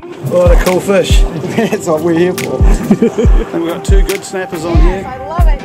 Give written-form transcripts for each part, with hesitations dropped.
What a cool fish. That's what we're here for. I think we've got two good snappers on here. I love it.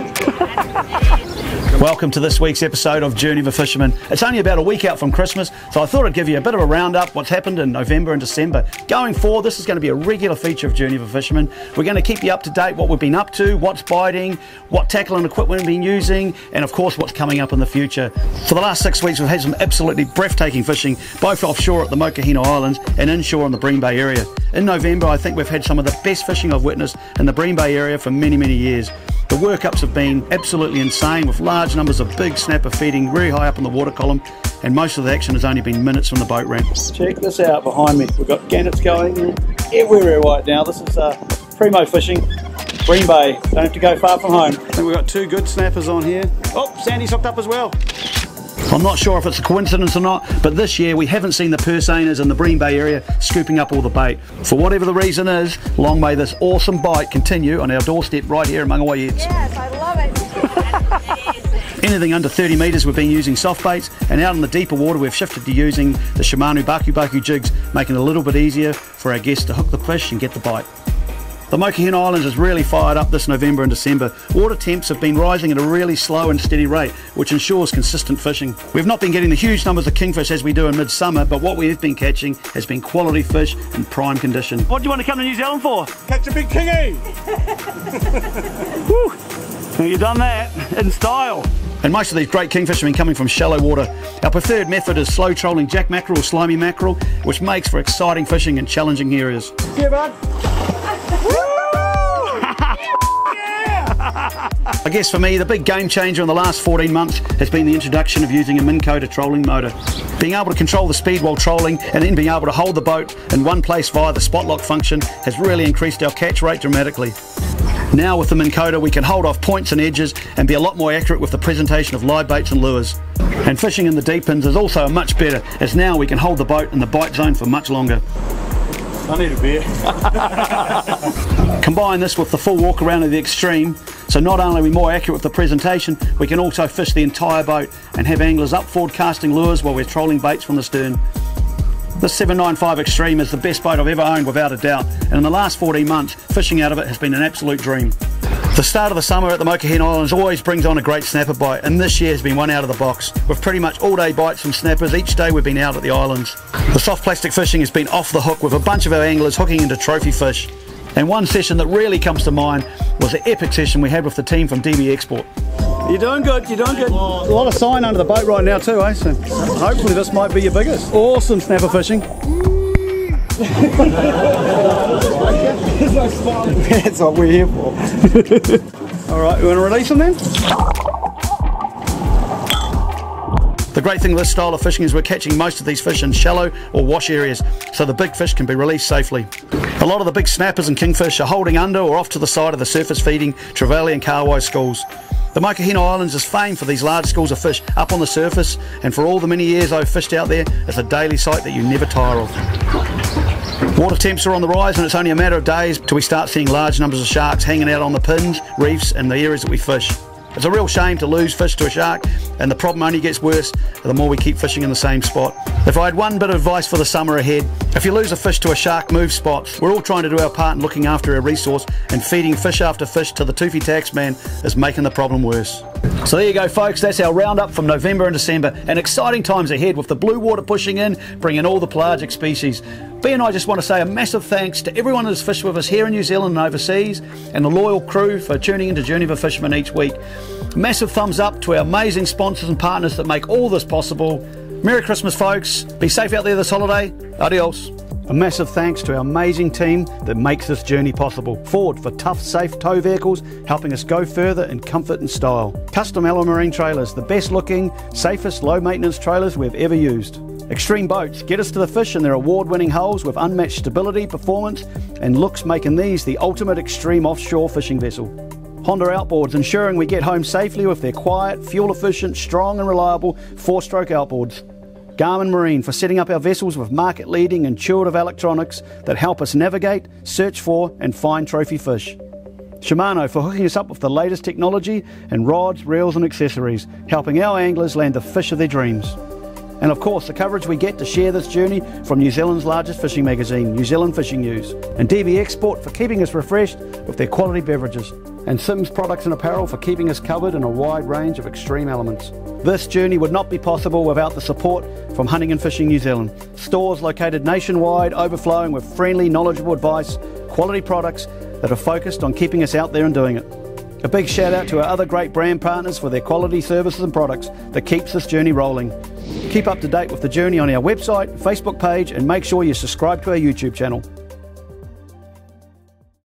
Welcome to this week's episode of Journey of a Fisherman. It's only about a week out from Christmas, so I thought I'd give you a bit of a roundup what's happened in November and December. Going forward, this is going to be a regular feature of Journey of a Fisherman. We're going to keep you up to date what we've been up to, what's biting, what tackle and equipment we've been using, and of course what's coming up in the future. For the last 6 weeks we've had some absolutely breathtaking fishing, both offshore at the Mokohina Islands and inshore in the Bream Bay area. In November I think we've had some of the best fishing I've witnessed in the Bream Bay area for many years. The workups have been absolutely insane, with large numbers of big snapper feeding very high up in the water column, and most of the action has only been minutes from the boat ramp. Check this out behind me. We've got gannets going everywhere right now. This is primo fishing, Bream Bay. Don't have to go far from home. I think we've got two good snappers on here. Oh, Sandy's hooked up as well. I'm not sure if it's a coincidence or not, but this year we haven't seen the purse seiners in the Bream Bay area scooping up all the bait. For whatever the reason is, long may this awesome bite continue on our doorstep right here in Mangawai Heads. Yes, I love it. Anything under 30 metres we've been using soft baits, and out in the deeper water we've shifted to using the Shimano Baku jigs, making it a little bit easier for our guests to hook the fish and get the bite. The Mokohina Islands is really fired up this November and December. Water temps have been rising at a really slow and steady rate, which ensures consistent fishing. We've not been getting the huge numbers of kingfish as we do in midsummer, but what we have been catching has been quality fish in prime condition. What do you want to come to New Zealand for? Catch a big kingy! Woo! Well, you've done that in style. And most of these great kingfish have been coming from shallow water. Our preferred method is slow trolling jack mackerel or slimy mackerel, which makes for exciting fishing in challenging areas. Yeah, bud. I guess for me, the big game changer in the last 14 months has been the introduction of using a Minn Kota trolling motor. Being able to control the speed while trolling and then being able to hold the boat in one place via the spot lock function has really increased our catch rate dramatically. Now with the Minn Kota we can hold off points and edges and be a lot more accurate with the presentation of live baits and lures. And fishing in the deep ends is also much better, as now we can hold the boat in the bite zone for much longer. I need a beer. Combine this with the full walk around of the Extreme, so not only are we more accurate with the presentation, we can also fish the entire boat and have anglers up forward casting lures while we're trolling baits from the stern. This 795 Extreme is the best boat I've ever owned without a doubt, and in the last 14 months fishing out of it has been an absolute dream. The start of the summer at the Mokohina Islands always brings on a great snapper bite, and this year has been one out of the box, with pretty much all day bites from snappers each day we've been out at the islands. The soft plastic fishing has been off the hook, with a bunch of our anglers hooking into trophy fish. And one session that really comes to mind was the epic session we had with the team from DB Export. You're doing good, you're doing good. A lot of sign under the boat right now too, eh? So hopefully this might be your biggest. Awesome snapper fishing. That's what we're here for. Alright, you want to release them then? The great thing with this style of fishing is we're catching most of these fish in shallow or wash areas, so the big fish can be released safely. A lot of the big snappers and kingfish are holding under or off to the side of the surface feeding trevally and kahawai schools. The Mokohina Islands is famed for these large schools of fish up on the surface, and for all the many years I've fished out there, it's a daily sight that you never tire of. Water temps are on the rise, and it's only a matter of days till we start seeing large numbers of sharks hanging out on the pins, reefs and the areas that we fish. It's a real shame to lose fish to a shark, and the problem only gets worse the more we keep fishing in the same spot. If I had one bit of advice for the summer ahead, if you lose a fish to a shark, move spots. We're all trying to do our part in looking after our resource, and feeding fish after fish to the toofy taxman is making the problem worse. So there you go folks, that's our roundup from November and December, and exciting times ahead with the blue water pushing in, bringing all the pelagic species. B and I just want to say a massive thanks to everyone that has fished with us here in New Zealand and overseas, and the loyal crew for tuning into Journey of a Fisherman each week. Massive thumbs up to our amazing sponsors and partners that make all this possible. Merry Christmas folks, be safe out there this holiday, adios. A massive thanks to our amazing team that makes this journey possible. Ford for tough, safe tow vehicles, helping us go further in comfort and style. Custom Alloy Marine trailers, the best looking, safest, low maintenance trailers we've ever used. Extreme Boats, get us to the fish in their award-winning hulls with unmatched stability, performance and looks, making these the ultimate extreme offshore fishing vessel. Honda Outboards, ensuring we get home safely with their quiet, fuel-efficient, strong and reliable 4-stroke outboards. Garmin Marine for setting up our vessels with market-leading intuitive electronics that help us navigate, search for and find trophy fish. Shimano for hooking us up with the latest technology and rods, reels and accessories, helping our anglers land the fish of their dreams. And of course, the coverage we get to share this journey from New Zealand's largest fishing magazine, New Zealand Fishing News, and DV Export for keeping us refreshed with their quality beverages, and Sims Products and Apparel for keeping us covered in a wide range of extreme elements. This journey would not be possible without the support from Hunting and Fishing New Zealand. Stores located nationwide, overflowing with friendly, knowledgeable advice, quality products that are focused on keeping us out there and doing it. A big shout out to our other great brand partners for their quality services and products that keeps this journey rolling. Keep up to date with the journey on our website, Facebook page, and make sure you subscribe to our YouTube channel.